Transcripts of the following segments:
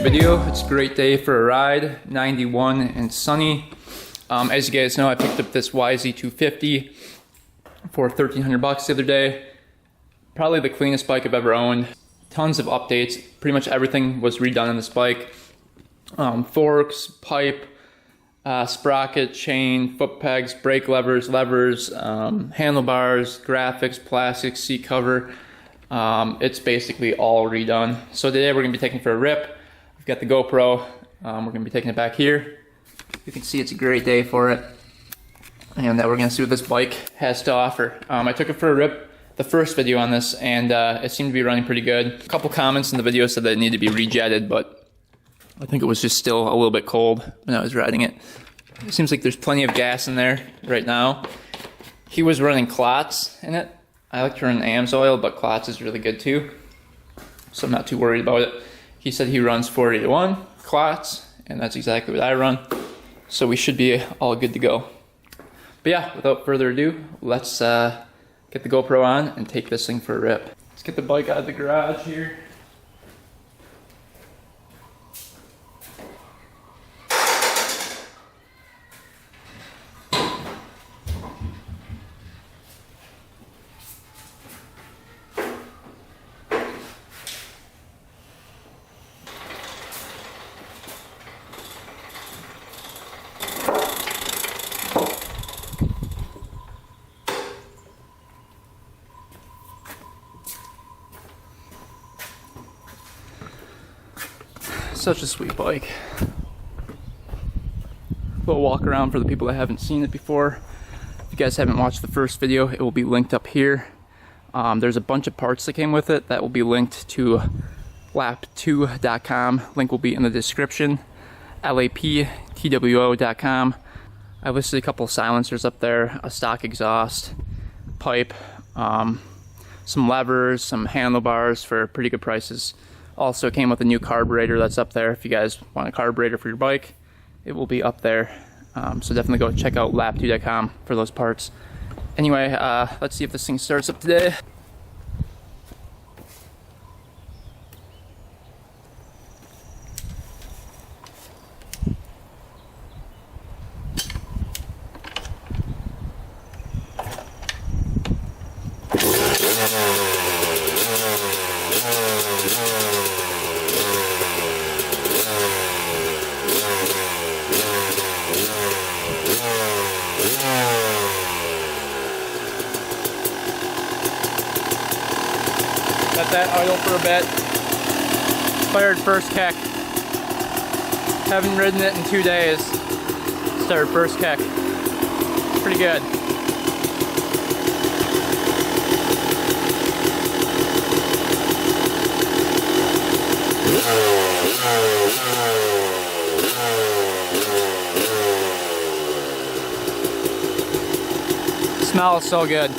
video. It's a great day for a ride, 91 and sunny. As you guys know, I picked up this YZ250 for 1,300 bucks the other day. Probably the cleanest bike I've ever owned. Tons of updates. Pretty much everything was redone on this bike. Forks, pipe, sprocket, chain, foot pegs, brake levers, handlebars, graphics, plastics, seat cover. It's basically all redone. So today we're going to be taking it for a rip. We've got the GoPro. We're going to be taking it back here. You can see it's a great day for it. And we're going to see what this bike has to offer. I took it for a rip the first video on this, and it seemed to be running pretty good. A couple comments in the video said that it needed to be rejetted, but I think it was just still a little bit cold when I was riding it. It seems like there's plenty of gas in there right now. He was running Klotz in it. I like to run AMS oil, but Klotz is really good too. So I'm not too worried about it. He said he runs 40-1 Klotz, and that's exactly what I run. So we should be all good to go. But yeah, without further ado, let's get the GoPro on and take this thing for a rip. Let's get the bike out of the garage here. Such a sweet bike. Little walk around for the people that haven't seen it before. If you guys haven't watched the first video, it will be linked up here. There's a bunch of parts that came with it that will be linked to lap2.com. Link will be in the description. laptwo.com. I listed a couple of silencers up there, a stock exhaust, pipe, some levers, some handlebars for pretty good prices. Also came with a new carburetor that's up there. If you guys want a carburetor for your bike, it will be up there. So definitely go check out lap2.com for those parts. Anyway, let's see if this thing starts up today. Let that idle for a bit. Fired first kick. Haven't ridden it in 2 days. Started first kick. Pretty good. Smells so good.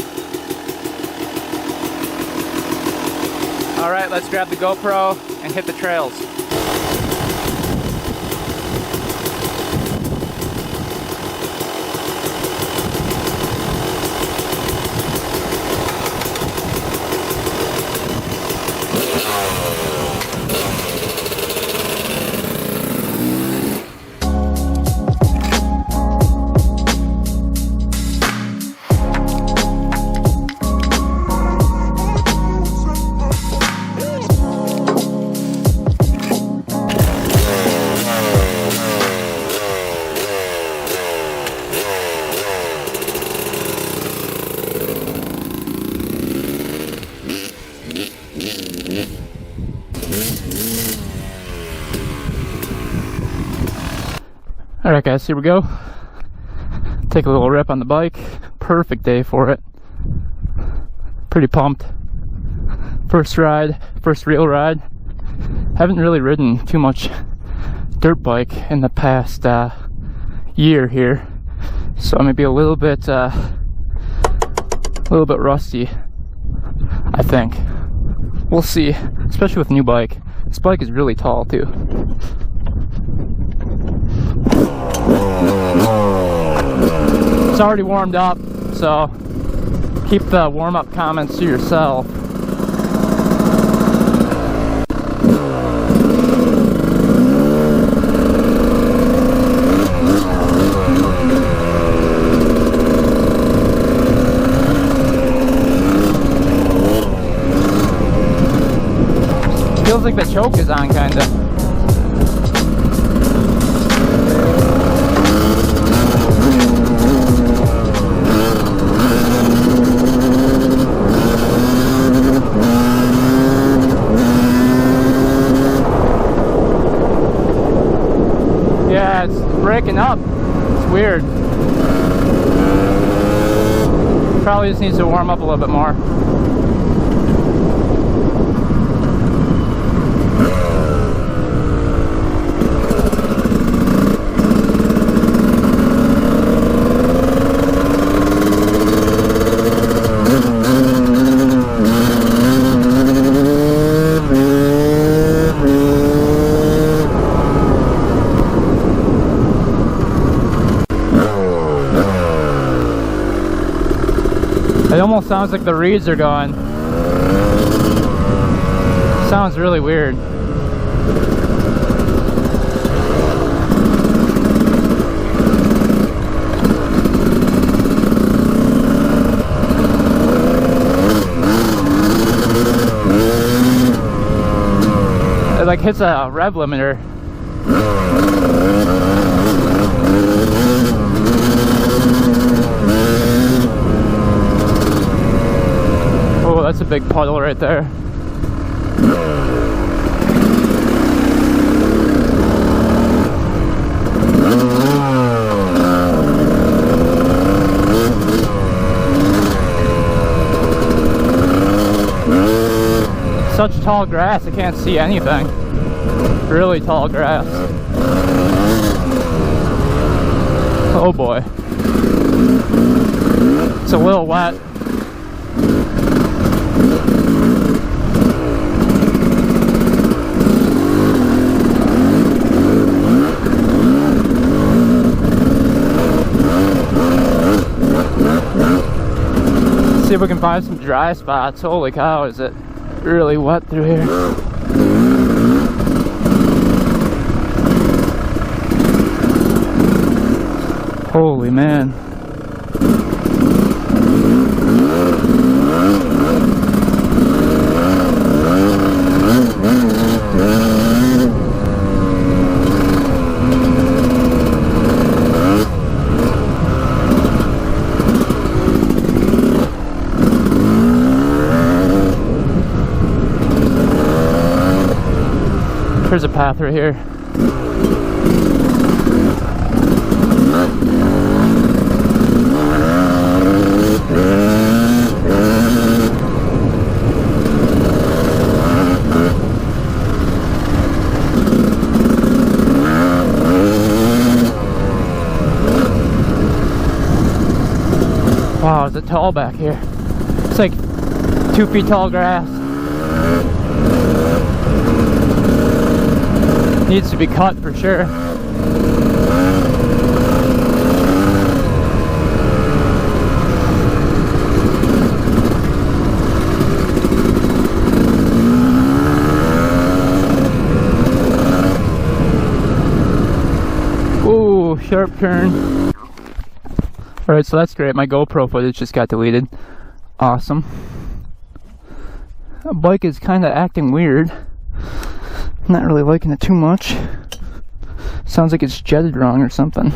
All right, let's grab the GoPro and hit the trails. Alright guys, here we go. Take a little rip on the bike. Perfect day for it. Pretty pumped. First ride, first real ride. Haven't really ridden too much dirt bike in the past year here. So I may be a little bit rusty, I think. We'll see, especially with a new bike. This bike is really tall too. It's already warmed up, so keep the warm-up comments to yourself. Feels like the choke is on, kinda. Yeah, it's breaking up. It's weird. Probably just needs to warm up a little bit more. It almost sounds like the reeds are going. Sounds really weird. It like hits a rev limiter. Oh, that's a big puddle right there. Such tall grass, I can't see anything. Really tall grass. Oh boy. It's a little wet. See if we can find some dry spots. Holy cow, is it really wet through here. Holy man. There's a path right here. Wow, is it tall back here? It's like 2 feet tall grass. Needs to be cut for sure. Ooh, sharp turn. Alright, so that's great. My GoPro footage just got deleted. Awesome. The bike is kind of acting weird. Not really liking it too much. Sounds like it's jetted wrong or something.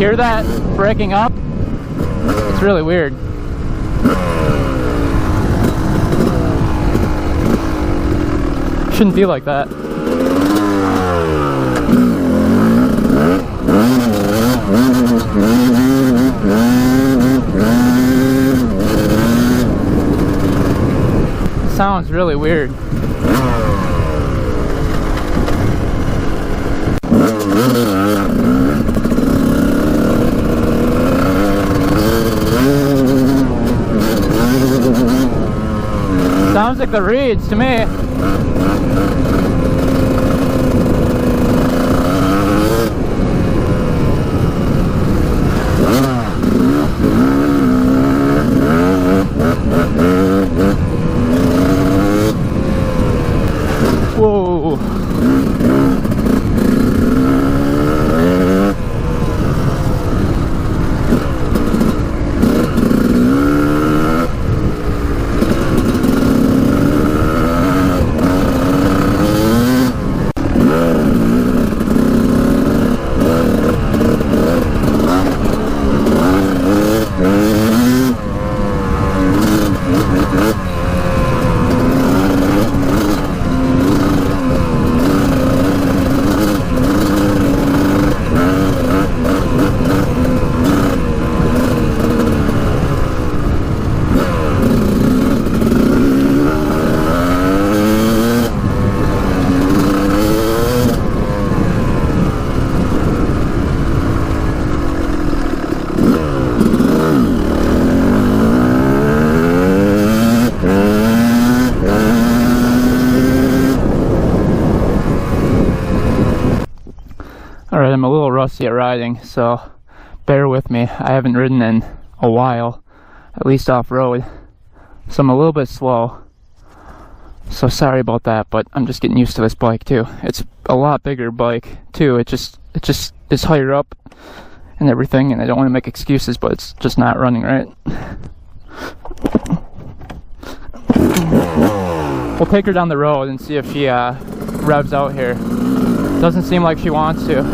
hear that breaking up? It's really weird. Shouldn't be like that. Sounds really weird. Sounds like the reeds to me. Whoa. Alright, I'm a little rusty at riding, so bear with me. I haven't ridden in a while, at least off-road, so I'm a little bit slow. So sorry about that, but I'm just getting used to this bike too. It's a lot bigger bike too. It just is higher up and everything, and I don't want to make excuses, but it's just not running right. We'll take her down the road and see if she revs out here. Doesn't seem like she wants to.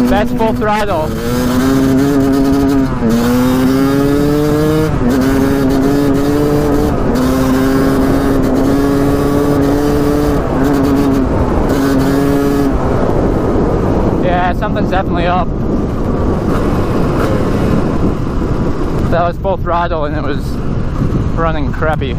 That's full throttle. Yeah, something's definitely up. That was full throttle and it was running crappy.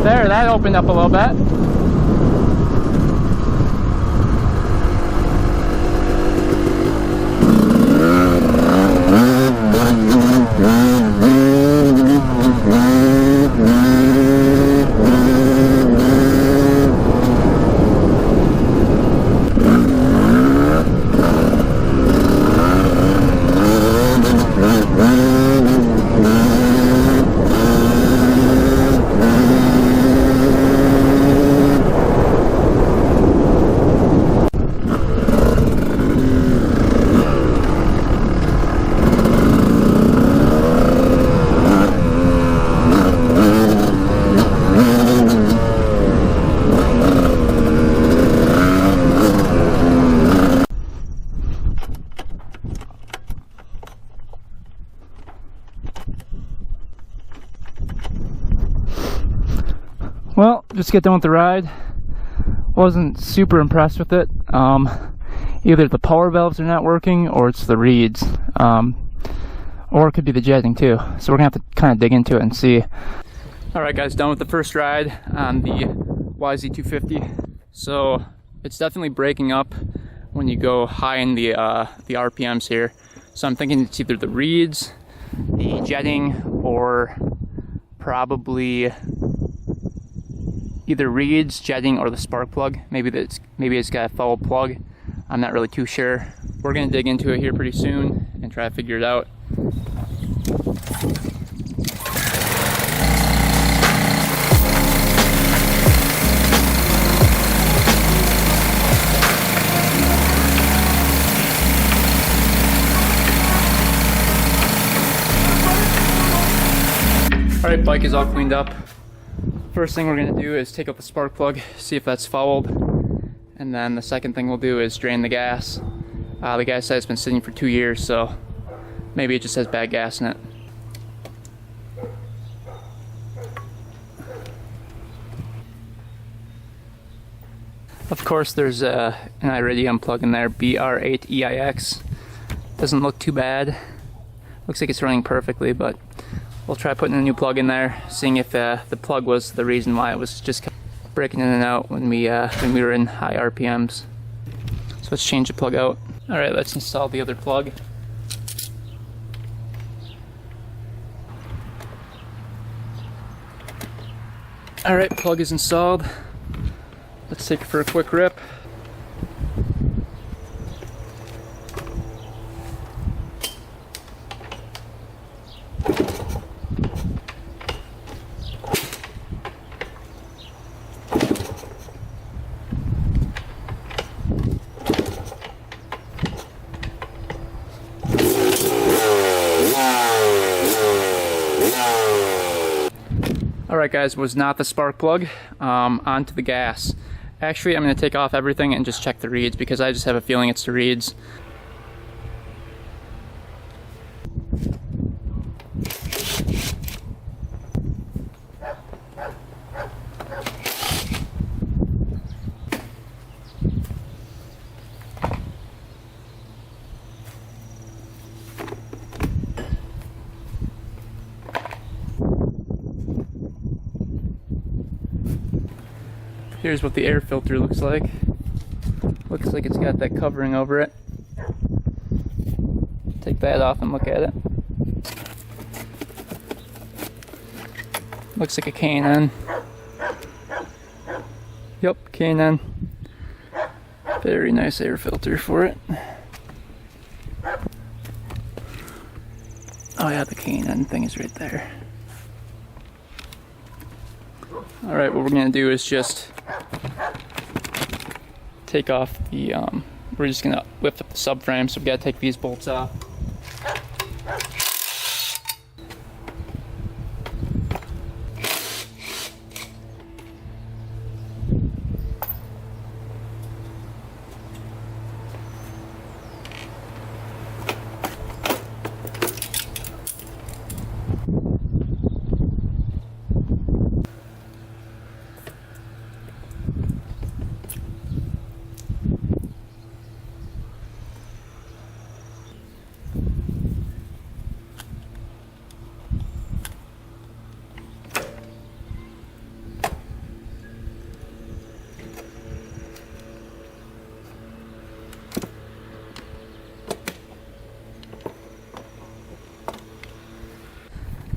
There, that opened up a little bit. Well, just get done with the ride. Wasn't super impressed with it. Either the power valves are not working or it's the reeds. Or it could be the jetting too. So we're gonna have to kind of dig into it and see. Alright guys, done with the first ride on the YZ250. So it's definitely breaking up when you go high in the RPMs here. So I'm thinking it's either the reeds, the jetting, or probably either reeds, jetting, or the spark plug. Maybe it's got a foul plug. I'm not really too sure. We're gonna dig into it here pretty soon and try to figure it out. Alright, bike is all cleaned up. First thing we're going to do is take out the spark plug, see if that's fouled. And then the second thing we'll do is drain the gas. The guy said it's been sitting for 2 years, so maybe it just has bad gas in it. Of course, there's an Iridium plug in there, BR8EIX. Doesn't look too bad. Looks like it's running perfectly, but we'll try putting a new plug in there, seeing if the plug was the reason why it was just breaking in and out when we were in high RPMs. So let's change the plug out. All right, let's install the other plug. All right, plug is installed. Let's take it for a quick rip. Alright guys, was not the spark plug. Onto the gas. Actually, I'm going to take off everything and just check the reeds because I just have a feeling it's the reeds. Here's what the air filter looks like. Looks like it's got that covering over it. Take that off and look at it. Looks like a K&N. Yep, K&N. Very nice air filter for it. Oh yeah, the K&N thing is right there. Alright, what we're going to do is just take off the, we're just going to lift up the subframe, so we've got to take these bolts off.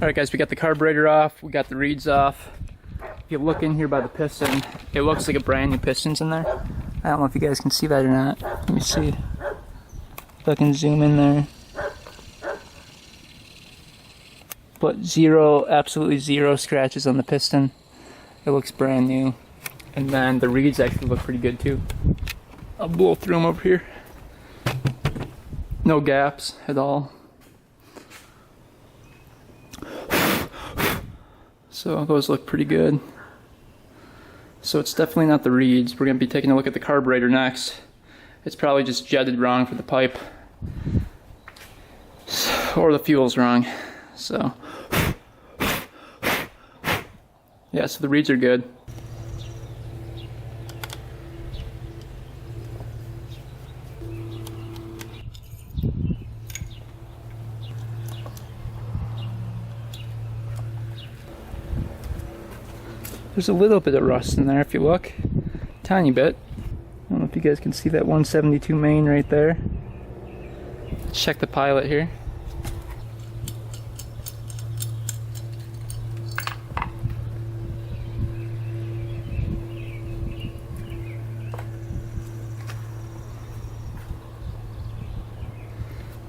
Alright guys, we got the carburetor off, we got the reeds off. If you look in here by the piston, it looks like a brand new piston's in there. I don't know if you guys can see that or not. Let me see if I can zoom in there. But absolutely zero scratches on the piston. It looks brand new. And then the reeds actually look pretty good too. I'll blow through them over here. No gaps at all. So those look pretty good. So it's definitely not the reeds. We're going to be taking a look at the carburetor next. It's probably just jetted wrong for the pipe. Or the fuel's wrong. So Yeah, so the reeds are good. There's a little bit of rust in there if you look. Tiny bit. I don't know if you guys can see that 172 main right there. Let's check the pilot here.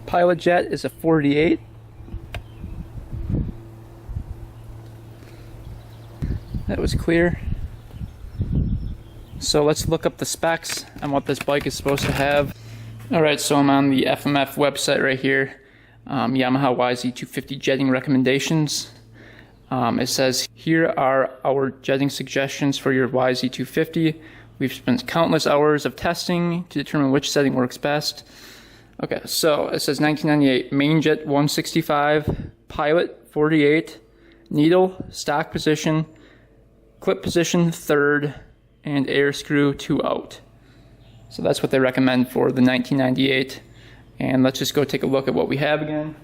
Pilot jet is a 48. That was clear. So let's look up the specs and what this bike is supposed to have. Alright, so I'm on the FMF website right here. Yamaha YZ250 jetting recommendations. It says, here are our jetting suggestions for your YZ250. We've spent countless hours of testing to determine which setting works best. Okay, so it says 1998 main jet 165, pilot 48, needle stock position, clip position 3rd, and air screw 2 out. So that's what they recommend for the 1998. And let's just go take a look at what we have again.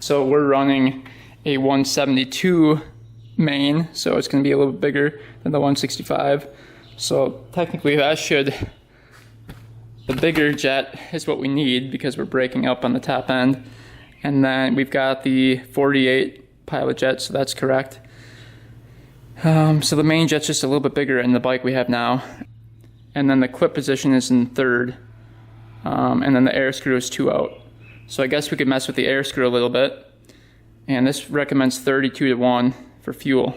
So we're running a 172 main, so it's going to be a little bit bigger than the 165. So technically that should, the bigger jet is what we need because we're breaking up on the top end. And then we've got the 48 pilot jet, so that's correct. So the main jet's just a little bit bigger in the bike we have now. And then the clip position is in 3rd. And then the air screw is 2 out. So I guess we could mess with the air screw a little bit. And this recommends 32 to 1 for fuel.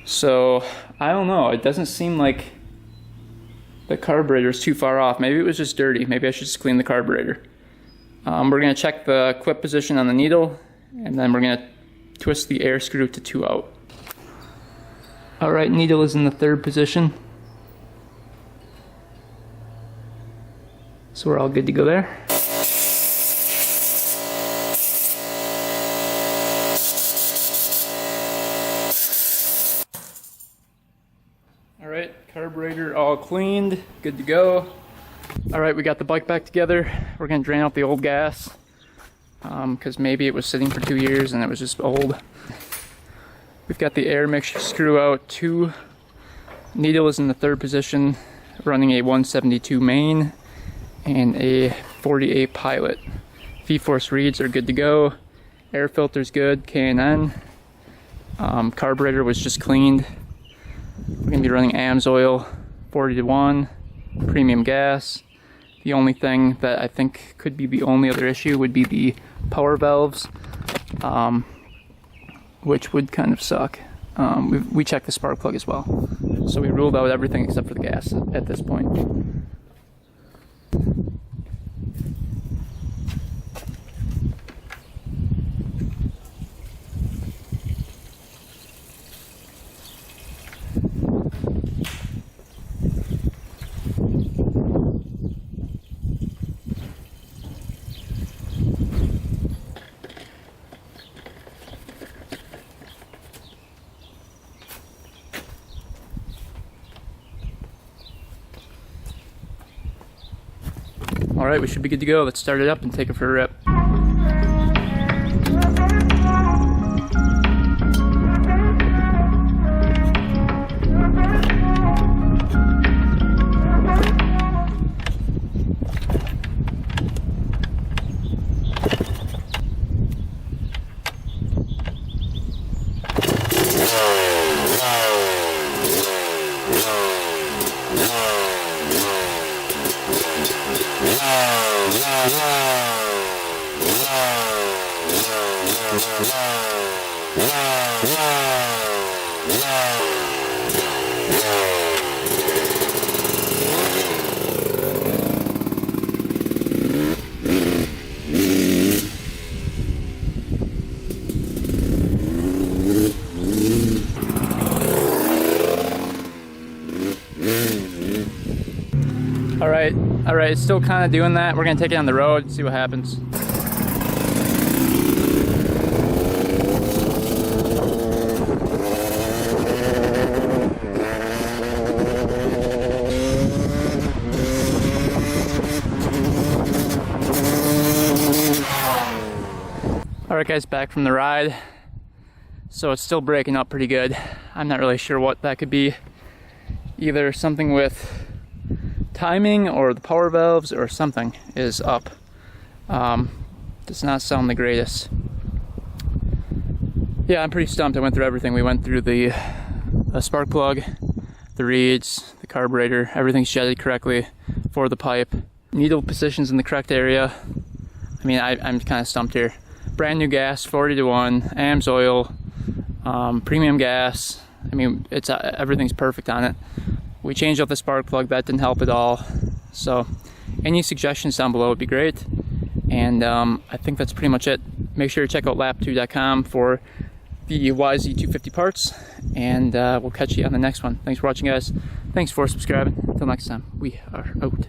So I don't know, it doesn't seem like the carburetor is too far off. Maybe it was just dirty. Maybe I should just clean the carburetor. We're going to check the clip position on the needle, and then we're going to twist the air screw to 2 out. Alright, needle is in the 3rd position. So we're all good to go there. Alright, carburetor all cleaned, good to go. Alright, we got the bike back together. We're going to drain out the old gas. Because maybe it was sitting for 2 years and it was just old. We've got the air mixture screw out 2. Needle is in the 3rd position, running a 172 main and a 48 pilot. V-force reeds are good to go. Air filter's good, K&N. Carburetor was just cleaned. We're going to be running AMS oil, 40 to 1, premium gas. The only thing that I think could be the only other issue would be the power valves, which would kind of suck. We checked the spark plug as well. So we ruled out everything except for the gas at this point. Alright, we should be good to go. Let's start it up and take it for a rip. Alright, it's still kind of doing that. We're going to take it on the road, see what happens. guys back from the ride. So it's still breaking up pretty good. I'm not really sure what that could be. Either something with timing or the power valves or something is up. Does not sound the greatest. Yeah, I'm pretty stumped. I went through everything. We went through the spark plug, the reeds, the carburetor, everything's jetted correctly for the pipe. Needle positions in the correct area. I mean, I'm kind of stumped here. Brand new gas, 40-to-1, AMS oil, premium gas. I mean, it's everything's perfect on it. We changed out the spark plug, that didn't help at all. So any suggestions down below would be great. And I think that's pretty much it. Make sure to check out lap2.com for the YZ250 parts, and we'll catch you on the next one. Thanks for watching, guys. Thanks for subscribing. Until next time, we are out.